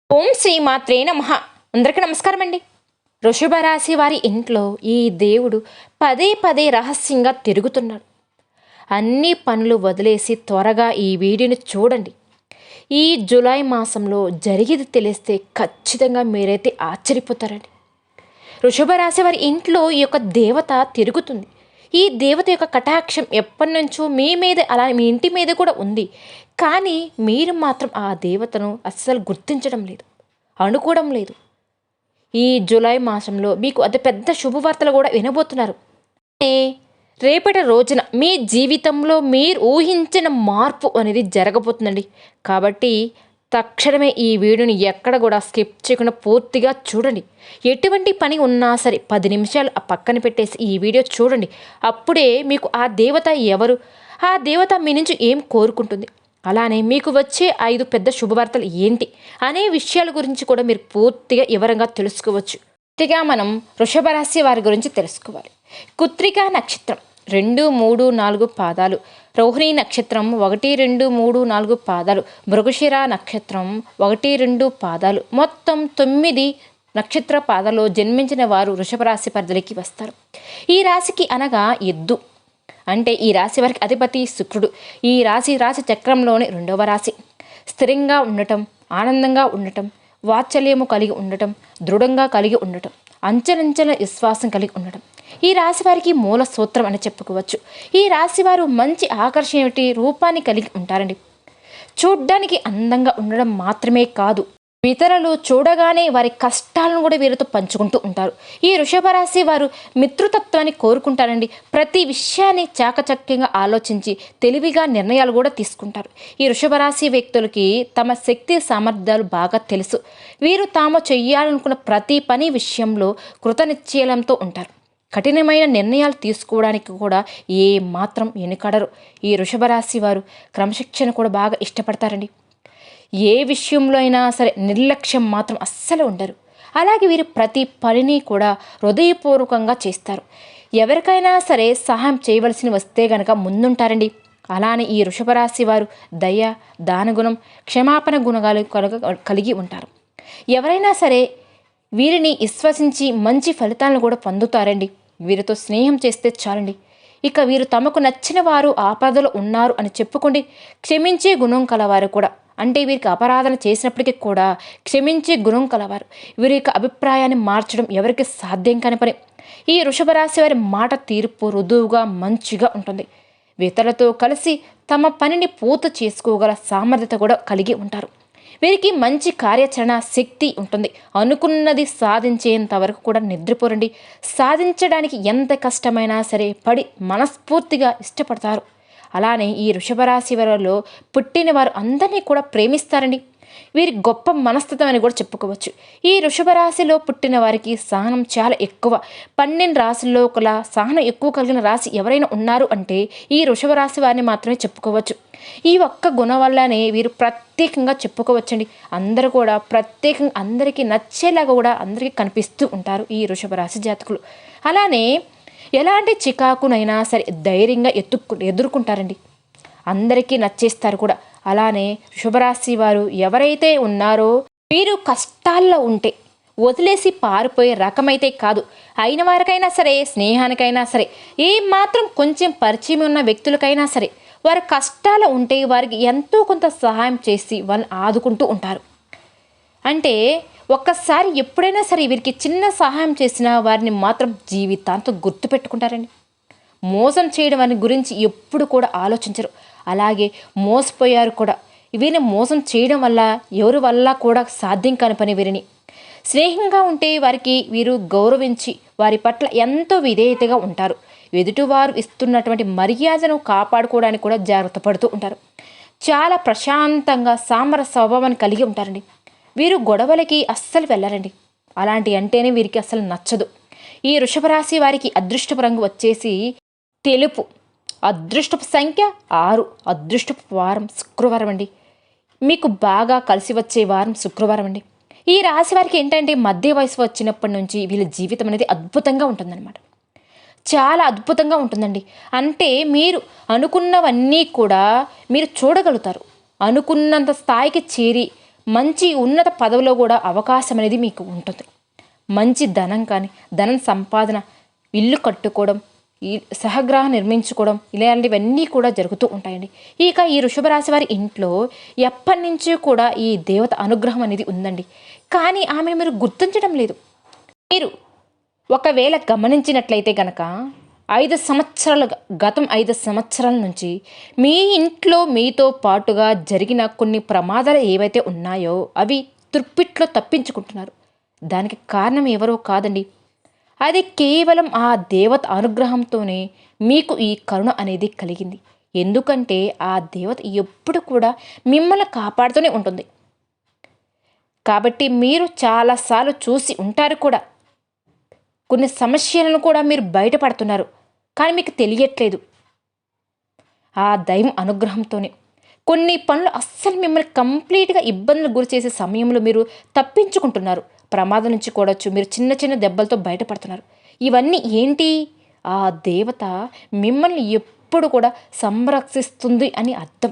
ఓం శ్రీ మాత్రే నమః. అందరికీ నమస్కారం అండి. వృషభ రాశి వారి ఇంట్లో ఈ దేవుడు పదే పదే రహస్యంగా తిరుగుతున్నాడు. అన్ని పనులు వదిలేసి త్వరగా ఈ వీడియోని చూడండి. ఈ జూలై మాసంలో జరిగేది తెలిస్తే ఖచ్చితంగా మీరైతే ఆశ్చర్యపోతారండి. వృషభ రాశి వారి ఇంట్లో ఈ యొక్క దేవత తిరుగుతుంది. ఈ దేవత యొక్క కటాక్షం ఎప్పటి నుంచో మీ మీద, అలా మీ ఇంటి మీద కూడా ఉంది. కానీ మీరు మాత్రం ఆ దేవతను అస్సలు గుర్తించడం లేదు, అనుకోవడం లేదు. ఈ జూలై మాసంలో మీకు అతి పెద్ద శుభవార్తలు కూడా వినబోతున్నారు. రేపటి రోజున మీ జీవితంలో మీరు ఊహించిన మార్పు అనేది జరగబోతుందండి. కాబట్టి తక్షణమే ఈ వీడియోని ఎక్కడ కూడా స్కిప్ చేయకుండా పూర్తిగా చూడండి. ఎటువంటి పని ఉన్నా సరే 10 నిమిషాలు ఆ పక్కన పెట్టేసి ఈ వీడియో చూడండి. అప్పుడే మీకు ఆ దేవత ఎవరు, ఆ దేవత మీ నుంచి ఏం కోరుకుంటుంది, అలానే మీకు వచ్చే 5 పెద్ద శుభవార్తలు ఏంటి అనే విషయాల గురించి కూడా మీరు పూర్తిగా వివరంగా తెలుసుకోవచ్చు. పూర్తిగా మనం వృషభ రాశి వారి గురించి తెలుసుకోవాలి. కృత్తిక నక్షత్రం 2, 3, 4 పాదాలు, రోహిణి నక్షత్రం 1, 2, 3, 4 పాదాలు, మృగశిర నక్షత్రం 1, 2 పాదాలు, మొత్తం 9 నక్షత్ర పాదాల్లో జన్మించిన వారు వృషభ రాశి పరిధిలోకి వస్తారు. ఈ రాశికి అనగా ఎద్దు, అంటే ఈ రాశి వారికి అధిపతి శుక్రుడు. ఈ రాశి చక్రంలోని 2వ రాశి. స్థిరంగా ఉండటం, ఆనందంగా ఉండటం, వాత్సల్యము కలిగి ఉండటం, దృఢంగా కలిగి ఉండటం, అంచెలంచెల విశ్వాసం కలిగి ఉండటం ఈ రాశి వారికి మూల సూత్రం అని చెప్పుకోవచ్చు. ఈ రాశి వారు మంచి ఆకర్షణ రూపాన్ని కలిగి ఉంటారండి. చూడ్డానికి అందంగా ఉండడం మాత్రమే కాదు, ఇతరులు చూడగానే వారి కష్టాలను కూడా వీరితో పంచుకుంటూ ఉంటారు. ఈ వృషభ రాశి వారు మిత్రుతత్వాన్ని కోరుకుంటారండి. ప్రతి విషయాన్ని చాకచక్యంగా ఆలోచించి తెలివిగా నిర్ణయాలు కూడా తీసుకుంటారు. ఈ వృషభ రాశి వ్యక్తులకి తమ శక్తి సామర్థ్యాలు బాగా తెలుసు. వీరు తాము చెయ్యాలనుకున్న ప్రతి పని విషయంలో కృతనిశ్చయంతో ఉంటారు. కఠినమైన నిర్ణయాలు తీసుకోవడానికి కూడా ఏ మాత్రం వెనుకడరు. ఈ వృషభ రాశి వారు క్రమశిక్షణ కూడా బాగా ఇష్టపడతారండి. ఏ విషయంలో అయినా సరే నిర్లక్ష్యం మాత్రం అస్సలు ఉండరు. అలాగే వీరు ప్రతి పనిని కూడా హృదయపూర్వకంగా చేస్తారు. ఎవరికైనా సరే సహాయం చేయవలసి వస్తే గనక ముందుంటారండి. అలానే ఈ వృషభ రాశి వారు దయ, దానగుణం, క్షమాపణ గుణాలు కలిగి ఉంటారు. ఎవరైనా సరే వీరిని విశ్వసించి మంచి ఫలితాలను కూడా పొందుతారండి. వీరితో స్నేహం చేస్తే చాలండి. ఇక వీరు తమకు నచ్చిన వారు ఆపదలో ఉన్నారు అని చెప్పుకోండి. క్షమించే గుణం కలవారు కూడా, అంటే వీరికి అపరాధన చేసినప్పటికీ కూడా క్షమించే గుణం కలవారు. వీరి యొక్క అభిప్రాయాన్ని మార్చడం ఎవరికి సాధ్యం కాని పని. ఈ వృషభ రాశి వారి మాట తీర్పు రుదువుగా మంచిగా ఉంటుంది. ఇతరులతో కలిసి తమ పనిని పూర్తి చేసుకోగల సామర్థ్యత కూడా కలిగి ఉంటారు. వీరికి మంచి కార్యాచరణ శక్తి ఉంటుంది. అనుకున్నది సాధించేంత వరకు కూడా నిద్రపోరండి. సాధించడానికి ఎంత కష్టమైనా సరే పడి మనస్ఫూర్తిగా ఇష్టపడతారు. అలానే ఈ వృషభ రాశి వారిలో పుట్టిన వారు అందరినీ కూడా ప్రేమిస్తారండి. వీరి గొప్ప మనస్తత్వం అని కూడా చెప్పుకోవచ్చు. ఈ వృషభ రాశిలో పుట్టిన వారికి సహనం చాలా ఎక్కువ. 12 రాశుల్లో ఒకలా సహనం ఎక్కువ కలిగిన రాశి ఎవరైనా ఉన్నారు అంటే ఈ వృషభ రాశి వారిని మాత్రమే చెప్పుకోవచ్చు. ఈ ఒక్క గుణం వల్లనే వీరు ప్రత్యేకంగా చెప్పుకోవచ్చండి. అందరూ కూడా ప్రత్యేకంగా అందరికీ నచ్చేలాగా కూడా అందరికీ కనిపిస్తూ ఉంటారు ఈ వృషభ రాశి జాతకులు. అలానే ఎలాంటి చికాకునైనా సరే ధైర్యంగా ఎదుర్కొంటారండి. అందరికీ నచ్చేస్తారు కూడా. అలానే వృషభరాశి వారు ఎవరైతే ఉన్నారో వీరు కష్టాల్లో ఉంటే వదిలేసి పారిపోయే రకమైతే కాదు. అయిన వారికైనా సరే, స్నేహానికైనా సరే, ఏ మాత్రం కొంచెం పరిచయం ఉన్న వ్యక్తులకైనా సరే వారి కష్టాలు ఉంటే వారికి ఎంతో కొంత సహాయం చేసి వాళ్ళని ఆదుకుంటూ ఉంటారు. అంటే ఒక్కసారి ఎప్పుడైనా సరే వీరికి చిన్న సహాయం చేసినా వారిని మాత్రం జీవితాంతం గుర్తుపెట్టుకుంటారండి. మోసం చేయడం అనే గురించి ఎప్పుడు కూడా ఆలోచించరు. అలాగే మోసపోయారు కూడా. వీరిని మోసం చేయడం వల్ల ఎవరి వల్ల కూడా సాధ్యం కాని పని. వీరిని స్నేహంగా ఉంటే వారికి వీరు గౌరవించి వారి పట్ల ఎంతో విధేయతగా ఉంటారు. ఎదుటివారు ఇస్తున్నటువంటి మర్యాదను కాపాడుకోవడానికి కూడా జాగ్రత్త పడుతూ ఉంటారు. చాలా ప్రశాంతంగా సామరస్య స్వభావాన్ని కలిగి ఉంటారండి. వీరు గొడవలకి అస్సలు వెళ్ళరండి. అలాంటి అంటేనే వీరికి అస్సలు నచ్చదు. ఈ వృషభ రాశి వారికి అదృష్టపు రంగు వచ్చేసి తెలుపు. అదృష్టపు సంఖ్య 6. అదృష్టపు వారం శుక్రవారం అండి. మీకు బాగా కలిసి వచ్చే వారం శుక్రవారం అండి. ఈ రాశి వారికి ఏంటంటే మధ్య వయసు వచ్చినప్పటి నుంచి వీళ్ళ జీవితం అనేది అద్భుతంగా ఉంటుందన్నమాట. చాలా అద్భుతంగా ఉంటుందండి. అంటే మీరు అనుకున్నవన్నీ కూడా మీరు చూడగలుగుతారు. అనుకున్నంత స్థాయికి చేరి మంచి ఉన్నత పదవిలో కూడా అవకాశం అనేది మీకు ఉంటుంది. మంచి ధనం కానీ, ధనం సంపాదన, ఇల్లు కట్టుకోవడం, ఈ సహగ్రహం నిర్మించుకోవడం, ఇలాంటివన్నీ కూడా జరుగుతూ ఉంటాయండి. ఇక ఈ వృషభ రాశి వారి ఇంట్లో ఎప్పటి నుంచి కూడా ఈ దేవత అనుగ్రహం అనేది ఉందండి. కానీ ఆమెను మీరు గుర్తించడం లేదు. మీరు ఒకవేళ గమనించినట్లయితే గనక 5 సంవత్సరాలుగా, గతం 5 సంవత్సరాల నుంచి మీ ఇంట్లో మీతో పాటుగా జరిగిన కొన్ని ప్రమాదాలు ఏవైతే ఉన్నాయో అవి తుర్పిట్లో తప్పించుకుంటున్నారు. దానికి కారణం ఎవరో కాదండి, అది కేవలం ఆ దేవత అనుగ్రహంతోనే మీకు ఈ కరుణ అనేది కలిగింది. ఎందుకంటే ఆ దేవత ఎప్పుడు కూడా మిమ్మల్ని కాపాడుతూనే ఉంటుంది. కాబట్టి మీరు చాలాసార్లు చూసి ఉంటారు కూడా, కొన్ని సమస్యలను కూడా మీరు బయటపడుతున్నారు, కానీ మీకు తెలియట్లేదు. ఆ దైవం అనుగ్రహంతోనే కొన్ని పనులు అస్సలు మిమ్మల్ని కంప్లీట్గా ఇబ్బందులు గురి చేసే సమయంలో మీరు తప్పించుకుంటున్నారు. ప్రమాదం నుంచి కూడొచ్చు, మీరు చిన్న చిన్న దెబ్బలతో బయటపడుతున్నారు. ఇవన్నీ ఏంటి? ఆ దేవత మిమ్మల్ని ఎప్పుడు కూడా సంరక్షిస్తుంది అని అర్థం.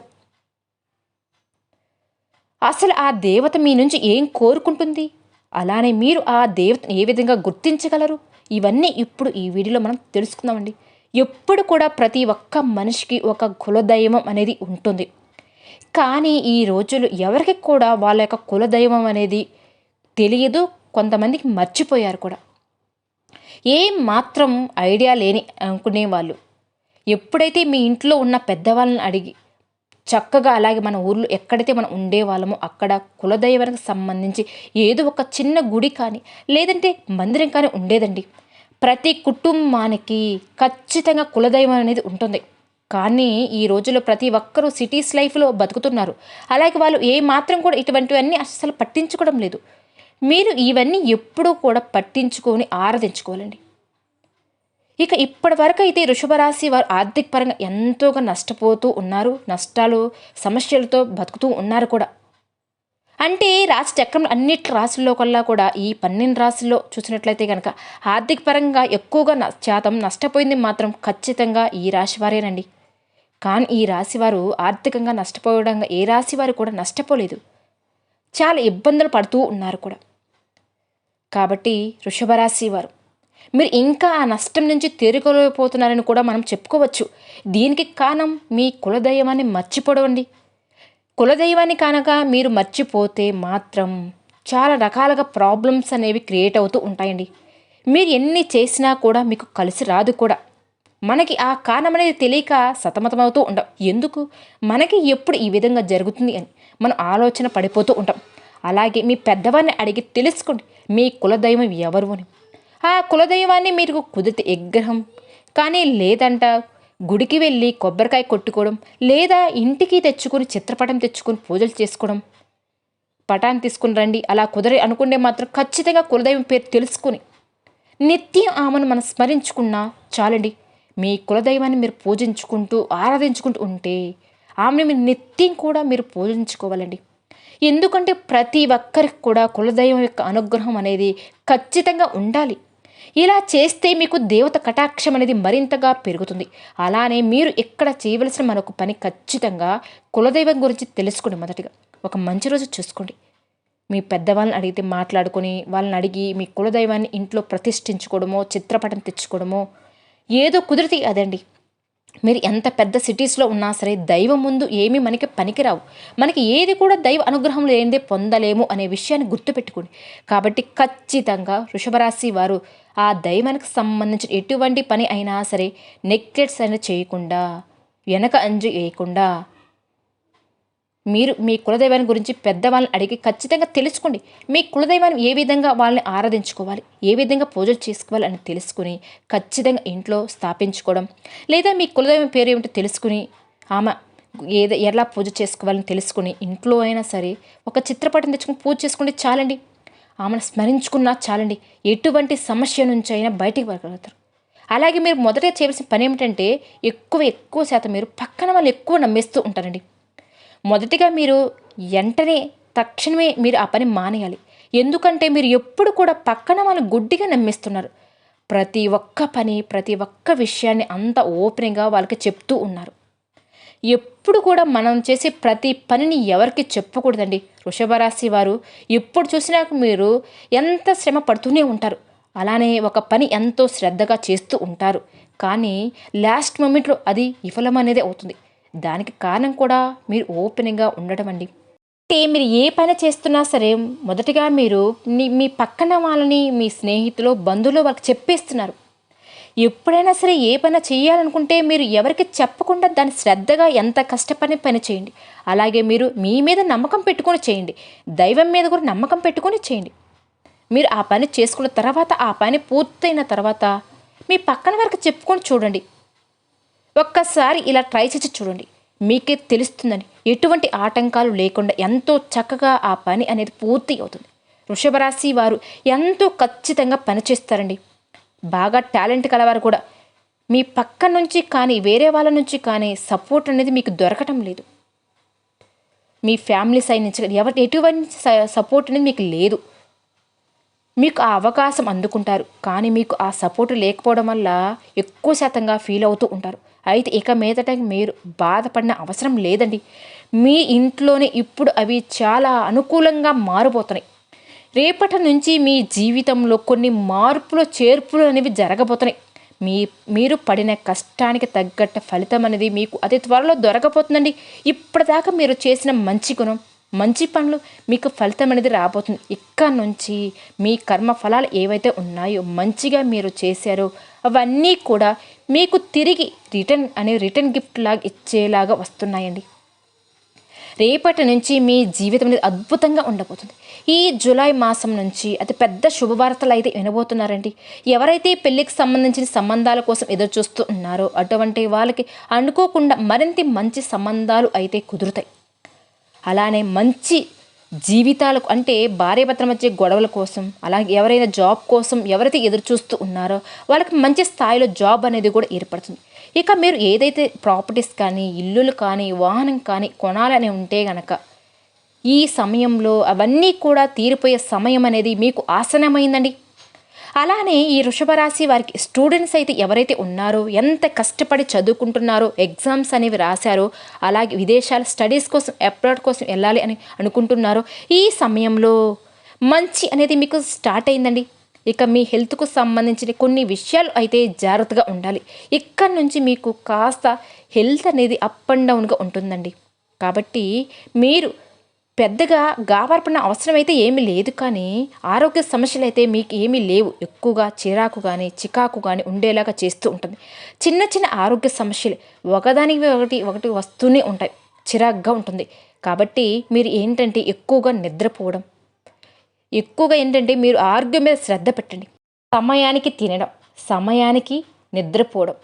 అసలు ఆ దేవత మీ నుంచి ఏం కోరుకుంటుంది, అలానే మీరు ఆ దేవతను ఏ విధంగా గుర్తించగలరు, ఇవన్నీ ఇప్పుడు ఈ వీడియోలో మనం తెలుసుకుందామండి. ఎప్పుడు కూడా ప్రతి ఒక్క మనిషికి ఒక కులదైవం అనేది ఉంటుంది. కానీ ఈ రోజులు ఎవరికి కూడా వాళ్ళ యొక్క కులదైవం అనేది తెలియదు, కొంతమందికి మర్చిపోయారు కూడా. ఏం మాత్రం ఐడియా లేని అనుకునేవాళ్ళు ఎప్పుడైతే మీ ఇంట్లో ఉన్న పెద్దవాళ్ళని అడిగి చక్కగా, అలాగే మన ఊర్లో ఎక్కడైతే మనం ఉండేవాళ్ళమో అక్కడ కులదైవానికి సంబంధించి ఏదో ఒక చిన్న గుడి కానీ లేదంటే మందిరం కానీ ఉండేదండి. ప్రతి కుటుంబానికి ఖచ్చితంగా కులదైవం అనేది ఉంటుంది. కానీ ఈ రోజుల్లో ప్రతి ఒక్కరూ సిటీస్ లైఫ్లో బతుకుతున్నారు. అలాగే వాళ్ళు ఏ మాత్రం కూడా ఇటువంటివన్నీ అస్సలు పట్టించుకోవడం లేదు. మీరు ఇవన్నీ ఎప్పుడూ కూడా పట్టించుకొని ఆరాధించుకోవాలండి. ఇక ఇప్పటి వరకు అయితే వృషభ రాశి వారు ఆర్థిక పరంగా ఎంతోగా నష్టపోతూ ఉన్నారు, నష్టాలు సమస్యలతో బతుకుతూ ఉన్నారు కూడా. అంటే రాశి చక్రం అన్నిటి రాశుల్లో కల్లా కూడా ఈ 12 రాశుల్లో చూసినట్లయితే కనుక ఆర్థిక పరంగా ఎక్కువగా శాతం నష్టపోయింది మాత్రం ఖచ్చితంగా ఈ రాశి వారేనండి. కానీ ఈ రాశి వారు ఆర్థికంగా నష్టపోవడంగా ఏ రాశి వారు కూడా నష్టపోలేదు, చాలా ఇబ్బందులు పడుతూ ఉన్నారు కూడా. కాబట్టి వృషభ రాశి వారు మీరు ఇంకా ఆ నష్టం నుంచి తేరుకోలేకపోతున్నారని కూడా మనం చెప్పుకోవచ్చు. దీనికి కారణం మీ కులదైవాన్ని మర్చిపోవడండి. కులదైవాన్ని కనుక మీరు మర్చిపోతే మాత్రం చాలా రకాలుగా ప్రాబ్లమ్స్ అనేవి క్రియేట్ అవుతూ ఉంటాయండి. మీరు ఎన్ని చేసినా కూడా మీకు కలిసి రాదు కూడా. మనకి ఆ కారణం అనేది తెలియక సతమతమవుతూ ఉంటాం. ఎందుకు మనకి ఎప్పుడు ఈ విధంగా జరుగుతుంది అని మనం ఆలోచన పడిపోతూ ఉంటాం. అలాగే మీ పెద్దవారిని అడిగి తెలుసుకోండి మీ కులదైవం ఎవరు అని. ఆ కులదైవాన్ని మీరు కుదిరితే విగ్రహం కానీ లేదంట గుడికి వెళ్ళి కొబ్బరికాయ కొట్టుకోవడం, లేదా ఇంటికి తెచ్చుకొని చిత్రపటం తెచ్చుకొని పూజలు చేసుకోవడం, పటాన్ని తీసుకుని రండి. అలా కుదరే అనుకుంటే మాత్రం ఖచ్చితంగా కులదైవం పేరు తెలుసుకొని నిత్యం ఆమెను మనం స్మరించుకున్నా చాలండి. మీ కులదైవాన్ని మీరు పూజించుకుంటూ ఆరాధించుకుంటూ ఉంటే ఆమెను మీరు నిత్యం కూడా మీరు పూజించుకోవాలండి. ఎందుకంటే ప్రతి ఒక్కరికి కూడా కులదైవం యొక్క అనుగ్రహం అనేది ఖచ్చితంగా ఉండాలి. ఇలా చేస్తే మీకు దేవత కటాక్షం అనేది మరింతగా పెరుగుతుంది. అలానే మీరు ఇక్కడ చేయవలసిన మరొక పని, ఖచ్చితంగా కులదైవం గురించి తెలుసుకోండి. మొదటిగా ఒక మంచి రోజు చూసుకోండి. మీ పెద్దవాళ్ళని అడిగితే మాట్లాడుకొని వాళ్ళని అడిగి మీ కులదైవాన్ని ఇంట్లో ప్రతిష్ఠించుకోవడమో, చిత్రపటం తెచ్చుకోవడమో ఏదో కుదిరితే అదండి. మీరు ఎంత పెద్ద సిటీస్లో ఉన్నా సరే దైవం ముందు ఏమీ మనకి పనికిరావు. మనకి ఏది కూడా దైవ అనుగ్రహం లేనిదే పొందలేము అనే విషయాన్ని గుర్తుపెట్టుకోండి. కాబట్టి ఖచ్చితంగా వృషభరాశి వారు ఆ దైవానికి సంబంధించిన ఎటువంటి పని అయినా సరే నెగ్లెక్ట్స్ అయినా చేయకుండా, వెనక అంజు వేయకుండా మీరు మీ కులదైవాన్ని గురించి పెద్దవాళ్ళని అడిగి ఖచ్చితంగా తెలుసుకోండి. మీ కులదైవాన్ని ఏ విధంగా వాళ్ళని ఆరాధించుకోవాలి, ఏ విధంగా పూజలు చేసుకోవాలి అని తెలుసుకుని ఖచ్చితంగా ఇంట్లో స్థాపించుకోవడం, లేదా మీ కులదైవం పేరు ఏమిటో తెలుసుకుని ఆమె ఎలా పూజ చేసుకోవాలని తెలుసుకుని ఇంట్లో అయినా సరే ఒక చిత్రపటం తెచ్చుకుని పూజ చేసుకుంటే చాలండి. ఆమెను స్మరించుకున్నా చాలండి. ఎటువంటి సమస్య నుంచి అయినా బయటికి పడగలుగుతారు. అలాగే మీరు మొదట చేయవలసిన పని ఏమిటంటే ఎక్కువ శాతం మీరు పక్కన వాళ్ళు ఎక్కువ నమ్మేస్తూ ఉంటారండి. మొదటిగా మీరు వెంటనే తక్షణమే మీరు ఆ పని మానేయాలి. ఎందుకంటే మీరు ఎప్పుడు కూడా పక్కన వాళ్ళు గుడ్డిగా నమ్మిస్తున్నారు. ప్రతి ఒక్క పని, ప్రతి ఒక్క విషయాన్ని అంత ఓపెన్గా వాళ్ళకి చెప్తూ ఉన్నారు. ఎప్పుడు కూడా మనం చేసే ప్రతి పనిని ఎవరికి చెప్పకూడదండి. వృషభ రాశి వారు ఎప్పుడు చూసినా మీరు ఎంత శ్రమ పడుతూనే ఉంటారు. అలానే ఒక పని ఎంతో శ్రద్ధగా చేస్తూ ఉంటారు. కానీ లాస్ట్ మూమెంట్లో అది విఫలం అనేది అవుతుంది. దానికి కారణం కూడా మీరు ఓపెన్గా ఉండడం అండి. అంటే మీరు ఏ పని చేస్తున్నా సరే మొదటిగా మీరు మీ పక్కన వాళ్ళని, మీ స్నేహితులు, బంధువులు వాళ్ళకి చెప్పేస్తున్నారు. ఎప్పుడైనా సరే ఏ పని చేయాలనుకుంటే మీరు ఎవరికి చెప్పకుండా దాన్ని శ్రద్ధగా ఎంత కష్టపడి పని చేయండి. అలాగే మీరు మీ మీద నమ్మకం పెట్టుకొని చేయండి. దైవం మీద కూడా నమ్మకం పెట్టుకొని చేయండి. మీరు ఆ పని చేసుకున్న తర్వాత, ఆ పని పూర్తయిన తర్వాత మీ పక్కన వరకు చెప్పుకొని చూడండి. ఒక్కసారి ఇలా ట్రై చేసి చూడండి. మీకే తెలుస్తుందని ఎటువంటి ఆటంకాలు లేకుండా ఎంతో చక్కగా ఆ పని అనేది పూర్తి అవుతుంది. వృషభ రాశి వారు ఎంతో ఖచ్చితంగా పనిచేస్తారండి. బాగా టాలెంట్ కలవారు కూడా మీ పక్క నుంచి కానీ వేరే వాళ్ళ నుంచి కానీ సపోర్ట్ అనేది మీకు దొరకటం లేదు. మీ ఫ్యామిలీ సైడ్ నుంచి ఎటువంటి సపోర్ట్ అనేది మీకు లేదు. మీకు ఆ అవకాశం అందుకుంటారు, కానీ మీకు ఆ సపోర్ట్ లేకపోవడం వల్ల ఎక్కువ శాతంగా ఫీల్ అవుతూ ఉంటారు. అయితే ఇక మీదట మీరు బాధపడిన అవసరం లేదండి. మీ ఇంట్లోనే ఇప్పుడు అవి చాలా అనుకూలంగా మారిపోతున్నాయి. రేపటి నుంచి మీ జీవితంలో కొన్ని మార్పులు చేర్పులు అనేవి జరగబోతున్నాయి. మీరు పడిన కష్టానికి తగ్గట్టు ఫలితం అనేది మీకు అతి త్వరలో దొరకబోతుందండి. ఇప్పటిదాకా మీరు చేసిన మంచి గుణం, మంచి పనులు మీకు ఫలితం అనేది రాబోతుంది. ఇక్కడ నుంచి మీ కర్మ ఫలాలు ఏవైతే ఉన్నాయో, మంచిగా మీరు చేశారో అవన్నీ కూడా మీకు తిరిగి రిటర్న్ గిఫ్ట్ లాగా ఇచ్చేలాగా వస్తున్నాయండి. రేపటి నుంచి మీ జీవితం అనేది అద్భుతంగా ఉండబోతుంది. ఈ జూలై మాసం నుంచి అతి పెద్ద శుభవార్తలు అయితే వినబోతున్నారండి. ఎవరైతే పెళ్లికి సంబంధించిన సంబంధాల కోసం ఎదురు చూస్తూ ఉన్నారో అటువంటి వాళ్ళకి అనుకోకుండా మరింత మంచి సంబంధాలు అయితే కుదురుతాయి. అలానే మంచి జీవితాలకు, అంటే భార్యాభర్తల మధ్య గొడవల కోసం, అలాగే ఎవరైనా జాబ్ కోసం ఎవరైతే ఎదురు చూస్తూ ఉన్నారో వాళ్ళకి మంచి స్థాయిలో జాబ్ అనేది కూడా ఏర్పడుతుంది. ఇక మీరు ఏదైతే ప్రాపర్టీస్ కానీ, ఇల్లులు కానీ, వాహనం కానీ కొనాలని ఉంటే గనక ఈ సమయంలో అవన్నీ కూడా తీరిపోయే సమయం అనేది మీకు ఆసనమైందండి. అలానే ఈ వృషభ రాశి వారికి స్టూడెంట్స్ అయితే ఎవరైతే ఉన్నారో, ఎంత కష్టపడి చదువుకుంటున్నారో, ఎగ్జామ్స్ అనేవి రాశారో, అలాగే విదేశాల స్టడీస్ కోసం, అబ్రాడ్ కోసం వెళ్ళాలి అని అనుకుంటున్నారో, ఈ సమయంలో మంచి అనేది మీకు స్టార్ట్ అయిందండి. ఇక మీ హెల్త్కు సంబంధించిన కొన్ని విషయాలు అయితే జాగ్రత్తగా ఉండాలి. ఇక్కడ నుంచి మీకు కాస్త హెల్త్ అనేది అప్ అండ్ డౌన్గా ఉంటుందండి. కాబట్టి మీరు పెద్దగా గాబరపడిన అవసరం అయితే ఏమీ లేదు. కానీ ఆరోగ్య సమస్యలు అయితే మీకు ఏమీ లేవు. ఎక్కువగా చిరాకు కానీ, చికాకు కానీ ఉండేలాగా చేస్తూ ఉంటుంది. చిన్న చిన్న ఆరోగ్య సమస్యలు ఒకదానికి ఒకటి వస్తూనే ఉంటాయి. చిరాకుగా ఉంటుంది. కాబట్టి మీరు ఏంటంటే ఎక్కువగా నిద్రపోవడం, ఎక్కువగా ఏంటంటే మీరు ఆరోగ్యం మీద శ్రద్ధ పెట్టండి. సమయానికి తినడం, సమయానికి నిద్రపోవడం,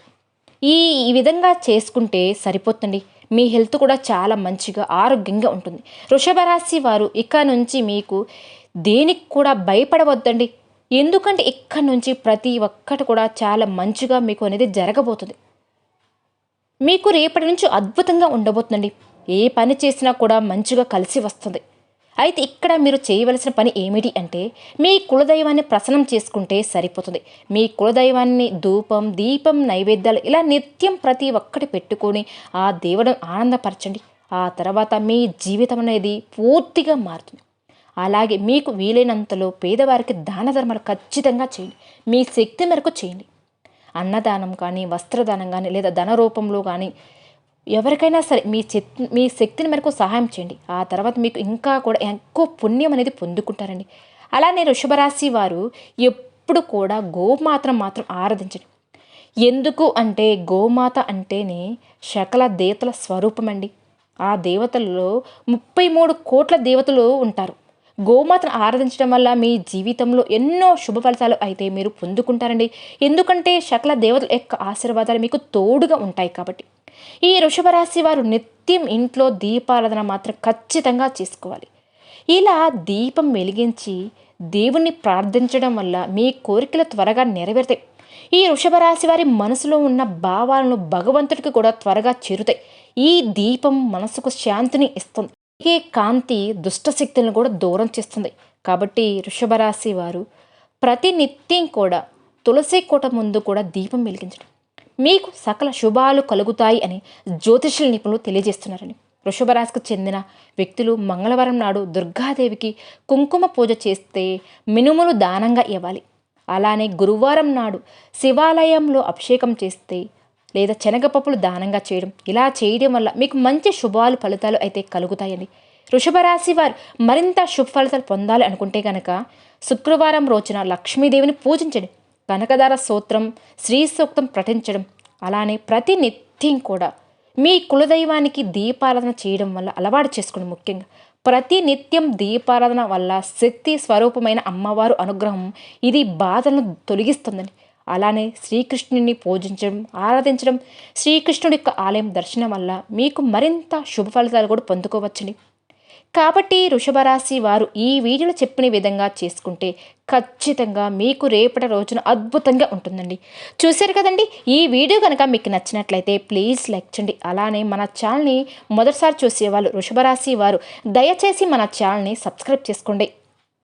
ఈ విధంగా చేసుకుంటే సరిపోతుంది. మీ హెల్త్ కూడా చాలా మంచిగా ఆరోగ్యంగా ఉంటుంది. వృషభ రాశి వారు ఇక నుంచి మీకు దేనికి కూడా భయపడవద్దండి. ఎందుకంటే ఇక్కడ నుంచి ప్రతి ఒక్కటి కూడా చాలా మంచిగా మీకు అనేది జరగబోతుంది. మీకు రేపటి నుంచి అద్భుతంగా ఉండబోతుందండి. ఏ పని చేసినా కూడా మంచిగా కలిసి వస్తుంది. అయితే ఇక్కడ మీరు చేయవలసిన పని ఏమిటి అంటే, మీ కులదైవాన్ని ప్రసన్నం చేసుకుంటే సరిపోతుంది. మీ కులదైవాన్ని ధూపం, దీపం, నైవేద్యాలు ఇలా నిత్యం ప్రతి ఒక్కటి పెట్టుకొని ఆ దేవుడు ఆనందపరచండి. ఆ తర్వాత మీ జీవితం అనేది పూర్తిగా మారుతుంది. అలాగే మీకు వీలైనంతలో పేదవారికి దాన ధర్మాలు ఖచ్చితంగా చేయండి. మీ శక్తి మేరకు చేయండి. అన్నదానం కానీ, వస్త్రదానం కానీ, లేదా ధన రూపంలో కానీ ఎవరికైనా సరే మీ శక్తిని మేరకు సహాయం చేయండి. ఆ తర్వాత మీకు ఇంకా కూడా ఎక్కువ పుణ్యం అనేది పొందుకుంటారండి. అలానే వృషభ రాశి వారు ఎప్పుడు కూడా గోమాతను మాత్రం ఆరాధించండి. ఎందుకు అంటే గోమాత అంటేనే సకల దేవతల స్వరూపం అండి. ఆ దేవతల్లో 33 కోట్ల దేవతలు ఉంటారు. గోమాతను ఆరాధించడం వల్ల మీ జీవితంలో ఎన్నో శుభ ఫలితాలు అయితే మీరు పొందుకుంటారండి. ఎందుకంటే సకల దేవతల యొక్క ఆశీర్వాదాలు మీకు తోడుగా ఉంటాయి కాబట్టి. ఈ వృషభ రాశి వారు నిత్యం ఇంట్లో దీపారాధన మాత్రం ఖచ్చితంగా చేసుకోవాలి. ఇలా దీపం వెలిగించి దేవుణ్ణి ప్రార్థించడం వల్ల మీ కోరికలు త్వరగా నెరవేరుతాయి. ఈ వృషభ రాశి వారి మనసులో ఉన్న భావాలను భగవంతుడికి కూడా త్వరగా చేరుతాయి. ఈ దీపం మనసుకు శాంతిని ఇస్తుంది. ఈ కాంతి దుష్టశక్తులను కూడా దూరం చేస్తుంది. కాబట్టి వృషభ రాశి వారు ప్రతి నిత్యం కూడా తులసి కోట ముందు కూడా దీపం వెలిగించండి. మీకు సకల శుభాలు కలుగుతాయి అని జ్యోతిషుల నిపుణులు తెలియజేస్తున్నారని. వృషభ రాశికి చెందిన వ్యక్తులు మంగళవారం నాడు దుర్గాదేవికి కుంకుమ పూజ చేస్తే మినుములు దానంగా ఇవ్వాలి. అలానే గురువారం నాడు శివాలయంలో అభిషేకం చేస్తే లేదా శనగపప్పులు దానంగా చేయడం, ఇలా చేయడం వల్ల మీకు మంచి శుభాలు ఫలితాలు అయితే కలుగుతాయండి. వృషభ రాశి వారు మరింత శుభ ఫలితాలు పొందాలి అనుకుంటే కనుక శుక్రవారం రోజున లక్ష్మీదేవిని పూజించండి. కనకదార స్తోత్రం, శ్రీ సూక్తం పఠించడం, అలానే ప్రతి నిత్యం కూడా మీ కులదైవానికి దీపారాధన చేయడం వల్ల అలవాటు చేసుకోండి. ముఖ్యంగా ప్రతి నిత్యం దీపారాధన వల్ల శక్తి స్వరూపమైన అమ్మవారు అనుగ్రహం ఇది బాధలను తొలగిస్తుందండి. అలానే శ్రీకృష్ణుని పూజించడం, ఆరాధించడం, శ్రీకృష్ణుడి యొక్క ఆలయం దర్శనం వల్ల మీకు మరింత శుభ ఫలితాలు కూడా పొందుకోవచ్చండి. కాబట్టి వృషభ రాశి వారు ఈ వీడియోలో చెప్పిన విధంగా చేసుకుంటే ఖచ్చితంగా మీకు రేపటి రోజున అద్భుతంగా ఉంటుందండి. చూశారు కదండి, ఈ వీడియో కనుక మీకు నచ్చినట్లయితే ప్లీజ్ లైక్ చేయండి. అలానే మన ఛానల్ని మొదటిసారి చూసేవాళ్ళు వృషభ రాశి వారు దయచేసి మన ఛానల్ని సబ్స్క్రైబ్ చేసుకోండి.